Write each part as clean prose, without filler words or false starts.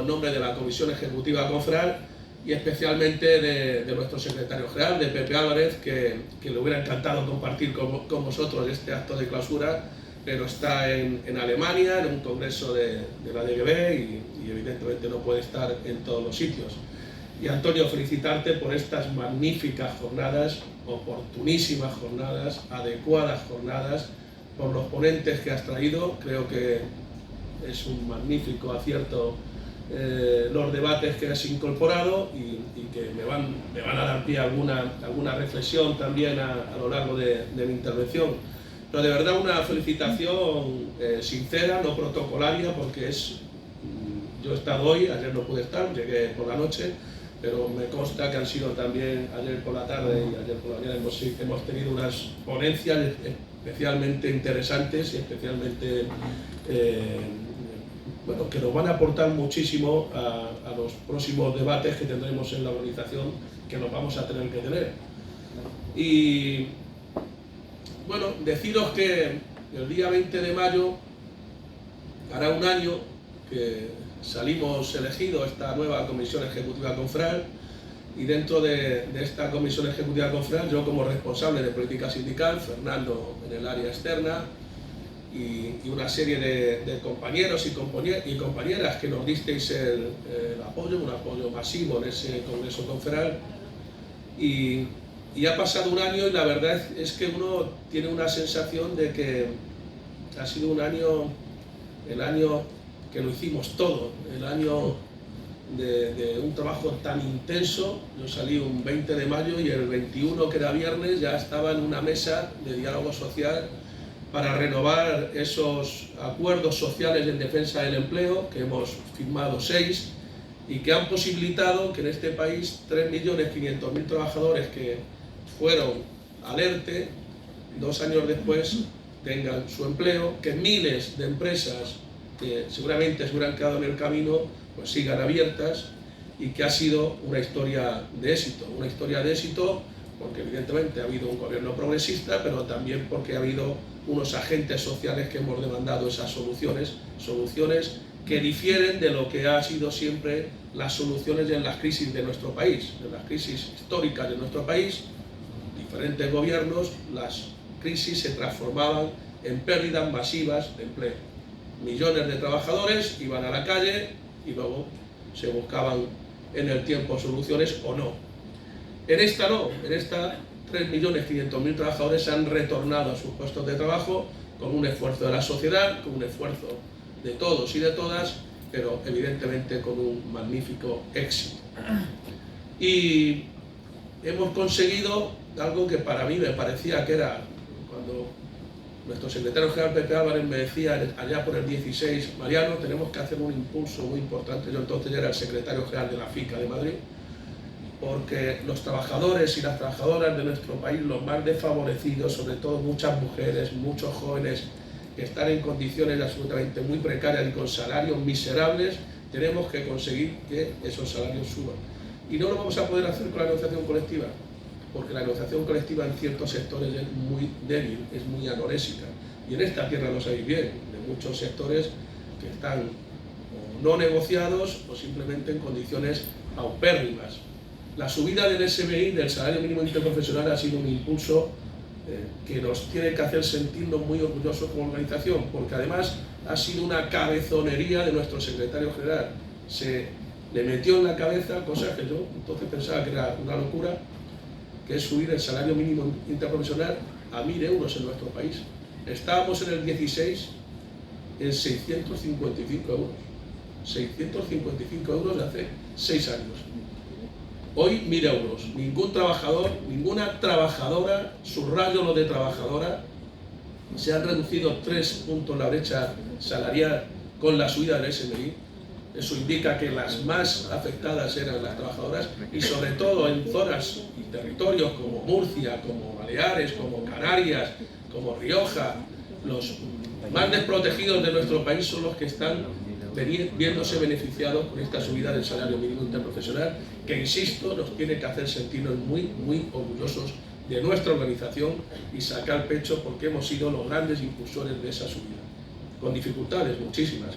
nombre de la Comisión Ejecutiva CONFRAL y especialmente de nuestro secretario general, de Pepe Álvarez, que le hubiera encantado compartir con vosotros este acto de clausura, pero está en Alemania, en un congreso de la DGB y evidentemente no puede estar en todos los sitios. Y Antonio, felicitarte por estas magníficas jornadas, oportunísimas jornadas, adecuadas jornadas, por los ponentes que has traído. Creo que es un magnífico acierto los debates que has incorporado y que me van a dar pie a alguna reflexión también a lo largo de mi intervención. Pero de verdad una felicitación sincera, no protocolaria, porque yo he estado hoy, ayer no pude estar, llegué por la noche, pero me consta que han sido también ayer por la tarde y ayer por la mañana hemos tenido unas ponencias especialmente interesantes y especialmente bueno, que nos van a aportar muchísimo a los próximos debates que tendremos en la organización, que nos vamos a tener que tener. Y bueno, deciros que el día 20 de mayo hará un año que salimos elegidos esta nueva Comisión Ejecutiva CONFRAL, y dentro de esta Comisión Ejecutiva CONFRAL, yo como responsable de política sindical, Fernando en el área externa, y una serie de compañeros y compañeras que nos disteis el apoyo, un apoyo masivo en ese Congreso CONFRAL. Y ha pasado un año y la verdad es que uno tiene una sensación de que ha sido un año, el año que lo hicimos todo, el año de un trabajo tan intenso. Yo salí un 20 de mayo y el 21, que era viernes, ya estaba en una mesa de diálogo social para renovar esos acuerdos sociales en defensa del empleo, que hemos firmado 6, y que han posibilitado que en este país 3.500.000 trabajadores que fueron al ERTE, 2 años después tengan su empleo, que miles de empresas que seguramente se hubieran quedado en el camino, pues sigan abiertas, y que ha sido una historia de éxito, porque evidentemente ha habido un gobierno progresista, pero también porque ha habido unos agentes sociales que hemos demandado esas soluciones que difieren de lo que ha sido siempre las soluciones en las crisis de nuestro país, en las crisis históricas de nuestro país. Diferentes gobiernos, las crisis se transformaban en pérdidas masivas de empleo. Millones de trabajadores iban a la calle y luego se buscaban en el tiempo soluciones o no. En esta no, en esta 3.500.000 trabajadores han retornado a sus puestos de trabajo con un esfuerzo de la sociedad, con un esfuerzo de todos y de todas, pero evidentemente con un magnífico éxito. Y hemos conseguido algo que para mí me parecía que era, cuando nuestro secretario general Pepe Álvarez me decía allá por el 16, Mariano, tenemos que hacer un impulso muy importante. Yo entonces ya era el secretario general de la FICA de Madrid, porque los trabajadores y las trabajadoras de nuestro país, los más desfavorecidos, sobre todo muchas mujeres, muchos jóvenes que están en condiciones absolutamente muy precarias y con salarios miserables, tenemos que conseguir que esos salarios suban. Y no lo vamos a poder hacer con la negociación colectiva, porque la negociación colectiva en ciertos sectores es muy débil, es muy anorésica. Y en esta tierra lo sabéis bien, de muchos sectores que están o no negociados o simplemente en condiciones paupérrimas. La subida del SMI, del salario mínimo interprofesional, ha sido un impulso que nos tiene que hacer sentirnos muy orgullosos como organización, porque además ha sido una cabezonería de nuestro secretario general. Se le metió en la cabeza cosas que yo entonces pensaba que era una locura, que es subir el salario mínimo interprofesional a 1.000 euros en nuestro país. Estábamos en el 16 en 655 euros. 655 euros de hace 6 años. Hoy 1.000 euros. Ningún trabajador, ninguna trabajadora, subrayo lo de trabajadora, se han reducido 3 puntos la brecha salarial con la subida del SMI. Eso indica que las más afectadas eran las trabajadoras, y sobre todo en zonas y territorios como Murcia, como Baleares, como Canarias, como Rioja. Los más desprotegidos de nuestro país son los que están viéndose beneficiados con esta subida del salario mínimo interprofesional, que, insisto, nos tiene que hacer sentirnos muy, muy orgullosos de nuestra organización y sacar pecho, porque hemos sido los grandes impulsores de esa subida, con dificultades muchísimas,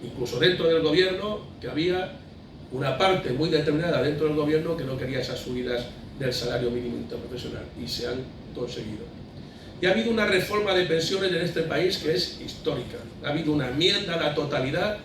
incluso dentro del gobierno, que había una parte muy determinada dentro del gobierno que no quería esas subidas del salario mínimo interprofesional, y se han conseguido. Y ha habido una reforma de pensiones en este país que es histórica. Ha habido una enmienda a la totalidad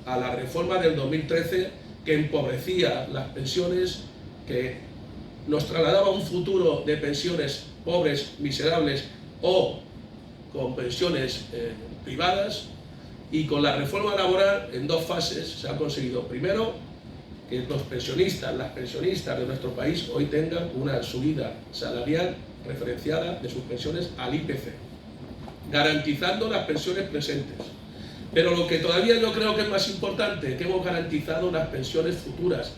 a la reforma del 2013 que empobrecía las pensiones, que nos trasladaba a un futuro de pensiones pobres, miserables o con pensiones privadas. Y con la reforma laboral en dos fases se ha conseguido, primero, que los pensionistas, las pensionistas de nuestro país hoy tengan una subida salarial referenciada de sus pensiones al IPC, garantizando las pensiones presentes. Pero lo que todavía yo creo que es más importante, que hemos garantizado las pensiones futuras,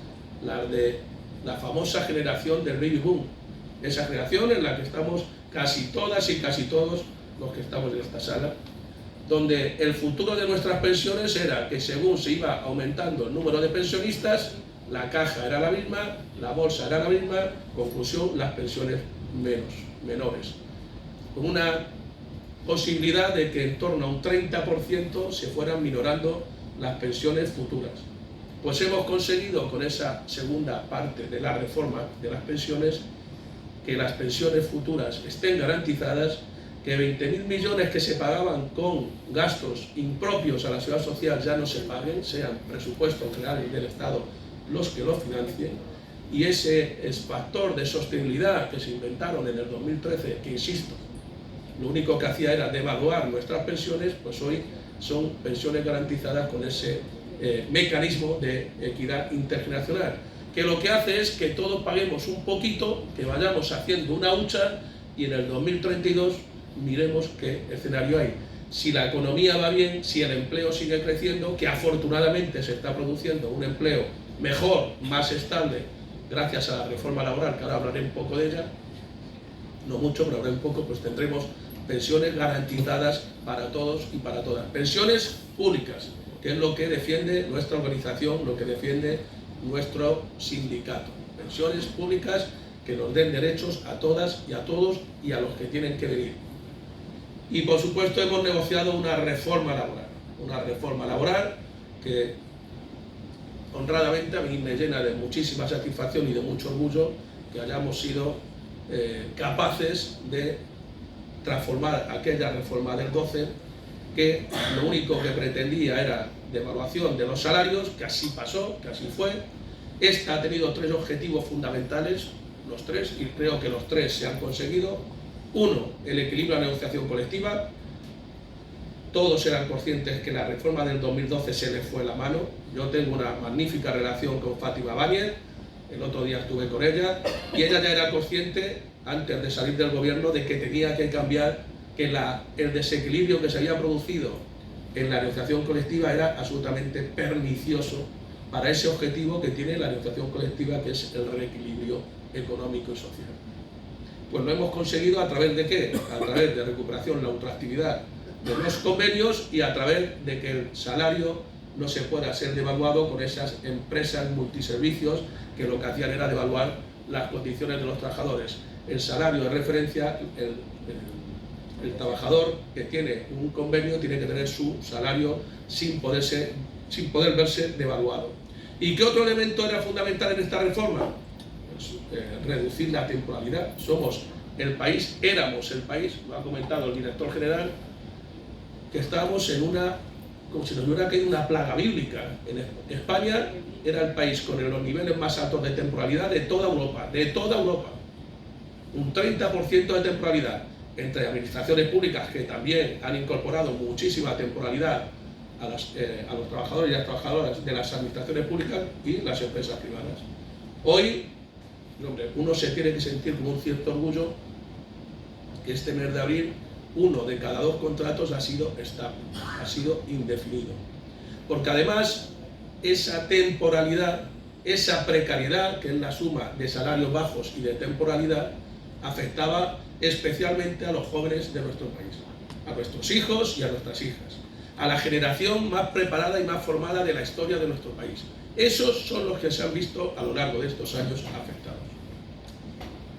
las de la famosa generación del baby boom, esa generación en la que estamos casi todas y casi todos los que estamos en esta sala, donde el futuro de nuestras pensiones era que según se iba aumentando el número de pensionistas, la caja era la misma, la bolsa era la misma, conclusión, las pensiones menores, con una posibilidad de que en torno a un 30% se fueran minorando las pensiones futuras. Pues hemos conseguido con esa segunda parte de la reforma de las pensiones que las pensiones futuras estén garantizadas, que 20.000 millones que se pagaban con gastos impropios a la seguridad social ya no se paguen, sean presupuestos reales del Estado los que lo financien, y ese factor de sostenibilidad que se inventaron en el 2013, que insisto, lo único que hacía era devaluar nuestras pensiones, pues hoy son pensiones garantizadas con ese mecanismo de equidad intergeneracional, que lo que hace es que todos paguemos un poquito, que vayamos haciendo una hucha, y en el 2032 miremos qué escenario hay. Si la economía va bien, si el empleo sigue creciendo, que afortunadamente se está produciendo un empleo mejor, más estable, gracias a la reforma laboral, que ahora hablaré un poco de ella, no mucho, pero hablaré un poco, pues tendremos pensiones garantizadas para todos y para todas. Pensiones públicas, que es lo que defiende nuestra organización, lo que defiende nuestro sindicato. Pensiones públicas que nos den derechos a todas y a todos y a los que tienen que venir. Y por supuesto hemos negociado una reforma laboral que honradamente a mí me llena de muchísima satisfacción y de mucho orgullo que hayamos sido capaces de transformar aquella reforma del 12, que lo único que pretendía era devaluación de los salarios, que así pasó, que así fue. Esta ha tenido tres objetivos fundamentales, los tres, y creo que los tres se han conseguido. Uno, el equilibrio de la negociación colectiva. Todos eran conscientes que la reforma del 2012 se les fue la mano. Yo tengo una magnífica relación con Fátima Báñez, el otro día estuve con ella, y ella ya era consciente, antes de salir del gobierno, de que tenía que cambiar, que el desequilibrio que se había producido en la negociación colectiva era absolutamente pernicioso para ese objetivo que tiene la negociación colectiva, que es el reequilibrio económico y social. Pues lo hemos conseguido ¿a través de qué? A través de recuperación, la ultraactividad de los convenios, y a través de que el salario no se pueda ser devaluado con esas empresas multiservicios que lo que hacían era devaluar las condiciones de los trabajadores. El salario de referencia, el trabajador que tiene un convenio tiene que tener su salario sin poder verse devaluado. ¿Y qué otro elemento era fundamental en esta reforma? Pues, reducir la temporalidad. Éramos el país, lo ha comentado el director general, que estábamos en como si nos hubiera caído una plaga bíblica. En España era el país con los niveles más altos de temporalidad de toda Europa, un 30% de temporalidad, entre administraciones públicas que también han incorporado muchísima temporalidad a los trabajadores y las trabajadoras de las administraciones públicas y las empresas privadas. Hoy, hombre, uno se tiene que sentir con un cierto orgullo que este mes de abril 1 de cada 2 contratos ha sido estable, ha sido indefinido. Porque además esa temporalidad, esa precariedad, que es la suma de salarios bajos y de temporalidad, afectaba especialmente a los jóvenes de nuestro país, a nuestros hijos y a nuestras hijas, a la generación más preparada y más formada de la historia de nuestro país. Esos son los que se han visto a lo largo de estos años afectados.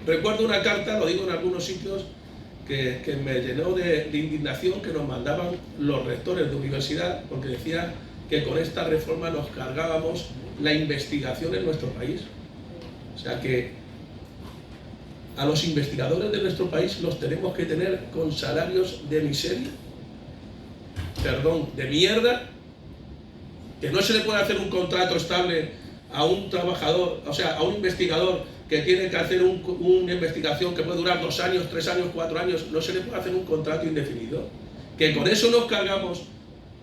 Recuerdo una carta, lo digo en algunos sitios, que me llenó de indignación, que nos mandaban los rectores de universidad, porque decía que con esta reforma nos cargábamos la investigación en nuestro país. O sea que a los investigadores de nuestro país los tenemos que tener con salarios de miseria, perdón, de mierda, que no se le puede hacer un contrato estable a un trabajador, o sea, a un investigador que tiene que hacer una investigación que puede durar 2 años, 3 años, 4 años, no se le puede hacer un contrato indefinido. Que con eso nos cargamos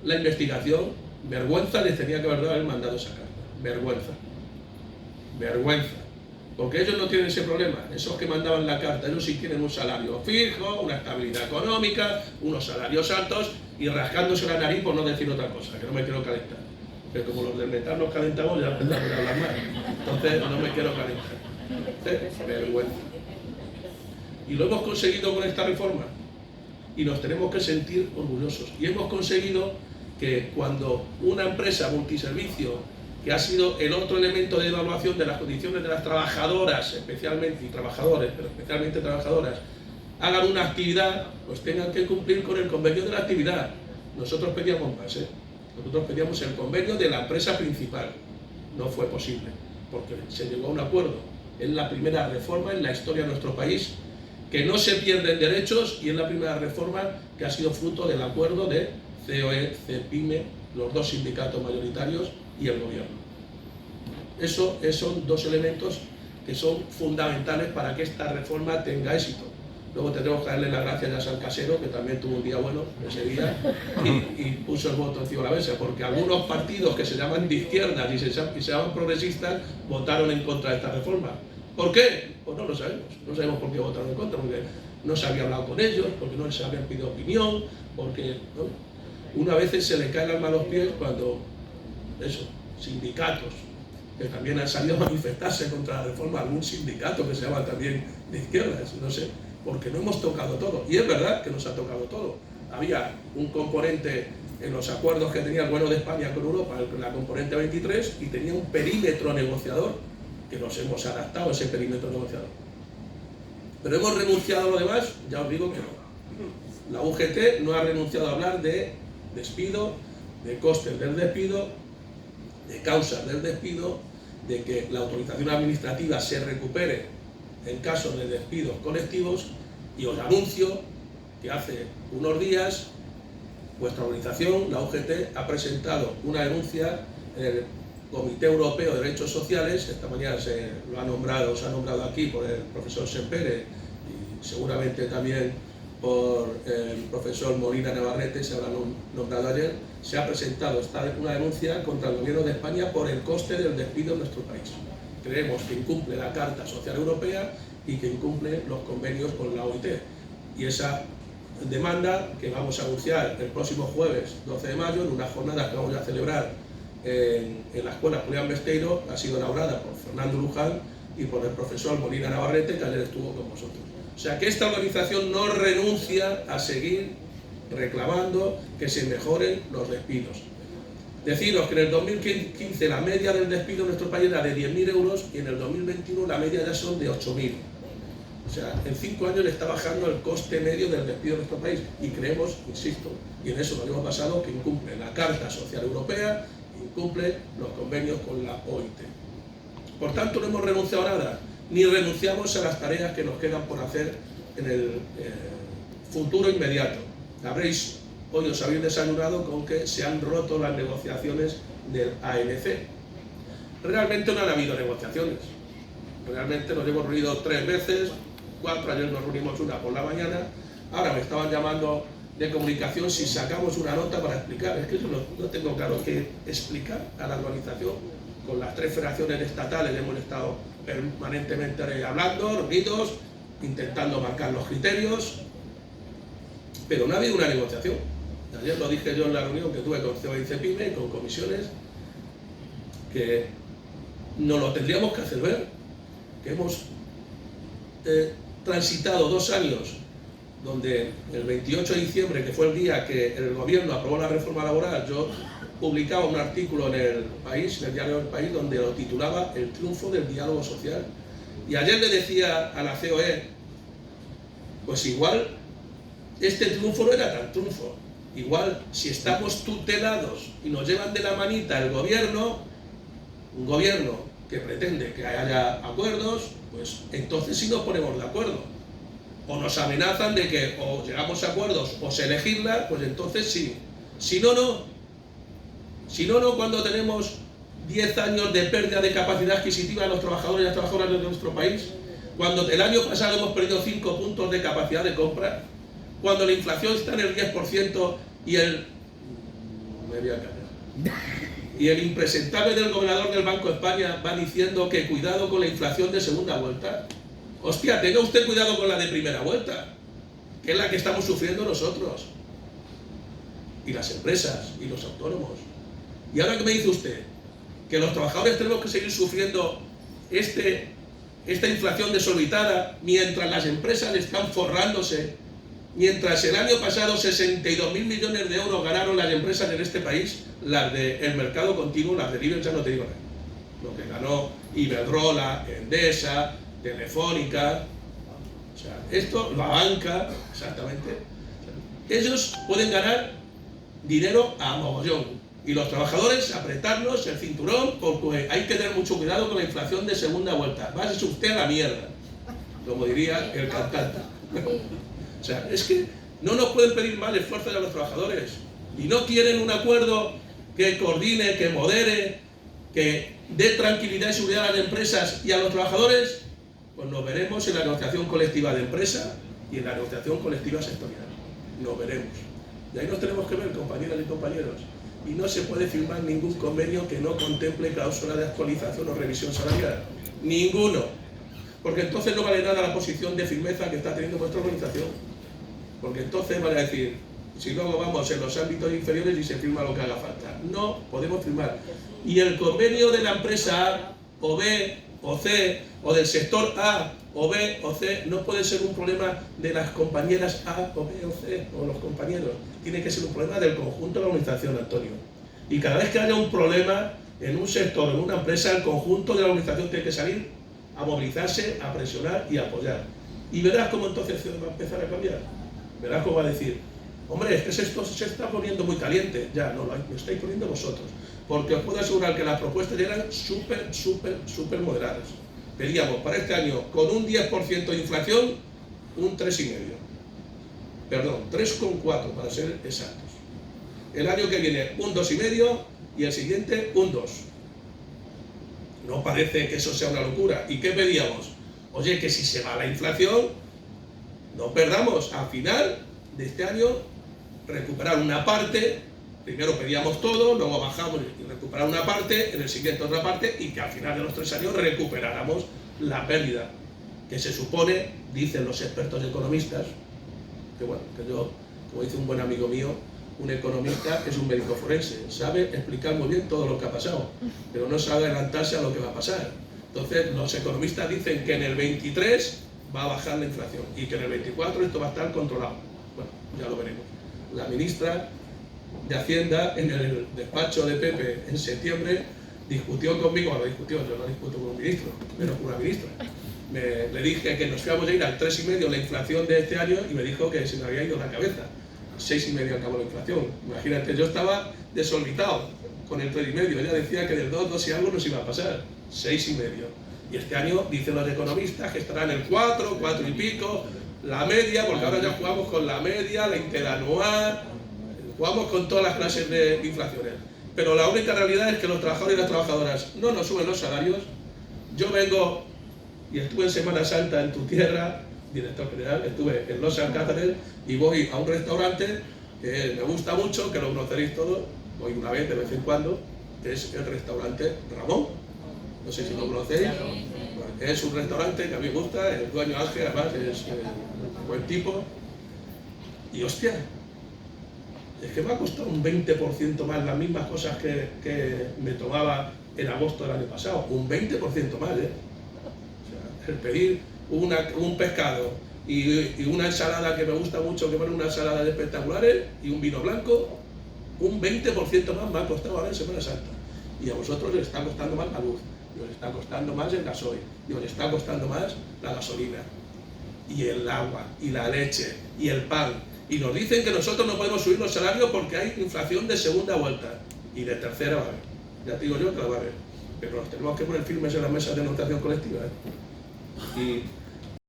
la investigación, vergüenza les tenía que haber mandado esa carta. Vergüenza. Vergüenza. Porque ellos no tienen ese problema, esos que mandaban la carta, ellos sí tienen un salario fijo, una estabilidad económica, unos salarios altos y rascándose la nariz por no decir otra cosa, que no me quiero calentar. Pero como los del metal nos calentamos, ya empezamos a hablar más. Entonces no me quiero calentar. Vergüenza. Y lo hemos conseguido con esta reforma. Y nos tenemos que sentir orgullosos. Y hemos conseguido que cuando una empresa multiservicio, que ha sido el otro elemento de evaluación de las condiciones de las trabajadoras, especialmente, y trabajadores, pero especialmente trabajadoras, hagan una actividad, pues tengan que cumplir con el convenio de la actividad. Nosotros pedíamos más, Nosotros pedíamos el convenio de la empresa principal. No fue posible, porque se llegó a un acuerdo. Es la primera reforma en la historia de nuestro país que no se pierden derechos y es la primera reforma que ha sido fruto del acuerdo de COE, CEPIME, los 2 sindicatos mayoritarios y el gobierno. Esos son 2 elementos que son fundamentales para que esta reforma tenga éxito. Luego tendremos que darle las gracias a San Casero, que también tuvo un día bueno ese día y puso el voto encima de la mesa, porque algunos partidos que se llaman de izquierdas y se llaman progresistas votaron en contra de esta reforma. ¿Por qué? Pues no lo sabemos. No sabemos por qué votaron en contra, porque no se había hablado con ellos, porque no les habían pedido opinión, porque una vez se le cae el alma a los pies cuando sindicatos que también han salido a manifestarse contra la reforma, algún sindicato que se llama también de izquierdas, no sé, porque no hemos tocado todo. Y es verdad que nos ha tocado todo. Había un componente en los acuerdos que tenía el Gobierno de España con Europa, la componente 23, y tenía un perímetro negociador, que nos hemos adaptado a ese perímetro negociador. Pero hemos renunciado a lo demás, ya os digo que no. La UGT no ha renunciado a hablar de despido, de costes del despido, de causas del despido, de que la autorización administrativa se recupere en caso de despidos colectivos, y os anuncio que hace unos días vuestra organización, la UGT, ha presentado una denuncia en el Comité Europeo de Derechos Sociales. Esta mañana se ha nombrado aquí por el profesor Sempere y seguramente también por el profesor Molina Navarrete, se habrá nombrado ayer. Se ha presentado una denuncia contra el Gobierno de España por el coste del despido en nuestro país. Creemos que incumple la Carta Social Europea y que incumple los convenios con la OIT. Y esa demanda, que vamos a anunciar el próximo jueves 12 de mayo, en una jornada que vamos a celebrar en la Escuela Julián Besteiro, ha sido elaborada por Fernando Luján y por el profesor Molina Navarrete, que ayer estuvo con vosotros. O sea que esta organización no renuncia a seguir reclamando que se mejoren los despidos. Deciros que en el 2015 la media del despido en nuestro país era de 10.000 euros y en el 2021 la media ya son de 8.000. O sea, en 5 años le está bajando el coste medio del despido de nuestro país y creemos, insisto, y en eso lo hemos basado, que incumple la Carta Social Europea, incumple los convenios con la OIT. Por tanto, no hemos renunciado a nada, ni renunciamos a las tareas que nos quedan por hacer en el futuro inmediato. Hoy os habéis desayunado con que se han roto las negociaciones del ANC. Realmente no han habido negociaciones. Realmente nos hemos reunido 3 veces, 4, ayer nos reunimos una por la mañana. Ahora me estaban llamando de comunicación si sacamos una nota para explicar. Es que yo no tengo claro qué explicar a la organización. Con las 3 federaciones estatales hemos estado permanentemente hablando, reunidos, intentando marcar los criterios, pero no ha habido una negociación. Ayer lo dije yo en la reunión que tuve con COE y CEPIME, con comisiones, que nos lo tendríamos que hacer ver, que hemos transitado 2 años donde el 28 de diciembre, que fue el día que el gobierno aprobó la reforma laboral, yo publicaba un artículo en el País, en el diario del País, donde lo titulaba El triunfo del diálogo social. Y ayer le decía a la COE, pues igual este triunfo no era tan triunfo, Igual, si estamos tutelados y nos llevan de la manita el gobierno, un gobierno que pretende que haya acuerdos, pues entonces sí nos ponemos de acuerdo. O nos amenazan de que o llegamos a acuerdos o se legisla, pues entonces sí. Si no, no. Si no, no, cuando tenemos 10 años de pérdida de capacidad adquisitiva de los trabajadores y las trabajadoras de nuestro país, cuando el año pasado hemos perdido 5 puntos de capacidad de compra, cuando la inflación está en el 10% y el... me voy a callar. Y el impresentable del gobernador del Banco de España va diciendo que cuidado con la inflación de segunda vuelta. Hostia, tenga usted cuidado con la de primera vuelta, que es la que estamos sufriendo nosotros. Y las empresas, y los autónomos. Y ahora que me dice usted que los trabajadores tenemos que seguir sufriendo esta inflación desorbitada mientras las empresas están forrándose, mientras el año pasado 62.000 millones de euros ganaron las empresas en este país, las del mercado continuo, las de Iberia, ya no te digo nada. Lo que ganó Iberdrola, Endesa, Telefónica, o sea, esto, la banca, exactamente. Ellos pueden ganar dinero a mogollón. Y los trabajadores apretarnos el cinturón porque hay que tener mucho cuidado con la inflación de segunda vuelta. Váyase usted a la mierda, como diría el cantante. O sea, es que no nos pueden pedir más esfuerzo a los trabajadores. Y no quieren un acuerdo que coordine, que modere, que dé tranquilidad y seguridad a las empresas y a los trabajadores. Pues nos veremos en la negociación colectiva de empresa y en la negociación colectiva sectorial. Nos veremos. Y ahí nos tenemos que ver, compañeras y compañeros. Y no se puede firmar ningún convenio que no contemple cláusula de actualización o revisión salarial. Ninguno. Porque entonces no vale nada la posición de firmeza que está teniendo vuestra organización. Porque entonces van a decir, si luego vamos en los ámbitos inferiores y se firma lo que haga falta. No podemos firmar. Y el convenio de la empresa A, o B, o C, o del sector A, o B, o C, no puede ser un problema de las compañeras A, o B, o C, o los compañeros. Tiene que ser un problema del conjunto de la organización, Antonio. Y cada vez que haya un problema en un sector, en una empresa, el conjunto de la organización tiene que salir a movilizarse, a presionar y a apoyar. Y verás cómo entonces va a empezar a cambiar. Verás cómo va a decir, hombre, es que esto se está poniendo muy caliente. Ya, no, lo estáis poniendo vosotros. Porque os puedo asegurar que las propuestas eran súper moderadas. Pedíamos para este año, con un 10% de inflación, un 3,5. Perdón, 3,4 para ser exactos. El año que viene, un 2,5 y el siguiente, un 2. No parece que eso sea una locura. ¿Y qué pedíamos? Oye, que si se va la inflación, no perdamos al final de este año recuperar una parte. Primero pedíamos todo, luego bajamos y recuperar una parte, en el siguiente otra parte, y que al final de los 3 años recuperáramos la pérdida, que se supone, dicen los expertos economistas, que bueno, que yo, como dice un buen amigo mío, un economista es un médico forense, sabe explicar muy bien todo lo que ha pasado, pero no sabe adelantarse a lo que va a pasar. Entonces los economistas dicen que en el 23 va a bajar la inflación y que en el 24 esto va a estar controlado. Bueno, ya lo veremos. La ministra de Hacienda en el despacho de Pepe en septiembre discutió conmigo, yo no discuto con un ministro, pero con una ministra. Le dije que nos íbamos a ir al 3,5 la inflación de este año y me dijo que se me había ido la cabeza. 6,5 acabó la inflación. Imagínate, yo estaba desorbitado con el 3,5. Ella decía que del 2 y algo nos iba a pasar. 6,5. Y este año dicen los economistas que estará en el 4 y pico, la media, porque ahora ya jugamos con la media, la interanual, jugamos con todas las clases de inflaciones. Pero la única realidad es que los trabajadores y las trabajadoras no nos suben los salarios. Yo vengo y estuve en Semana Santa en tu tierra, director general, estuve en Los Alcázares y voy a un restaurante que me gusta mucho, que lo conoceréis todos, voy una vez de vez en cuando, que es el restaurante Ramón. No sé si lo conocéis. Es un restaurante que a mí me gusta, el dueño Ángel, además es un buen tipo. Y hostia, es que me ha costado un 20% más las mismas cosas que me tomaba en agosto del año pasado. Un 20% más, ¿eh? O sea, el pedir un pescado y una ensalada que me gusta mucho, que pone una ensalada de espectaculares y un vino blanco, un 20% más me ha costado ahora en Semana Santa. Y a vosotros les está costando más la luz, y os está costando más el gasoil, y os está costando más la gasolina, y el agua, y la leche, y el pan, Y nos dicen que nosotros no podemos subir los salarios porque hay inflación de segunda vuelta. Y de tercera va a haber. Ya te digo yo que la va a haber. Pero nos tenemos que poner firmes en las mesas de negociación colectiva. Y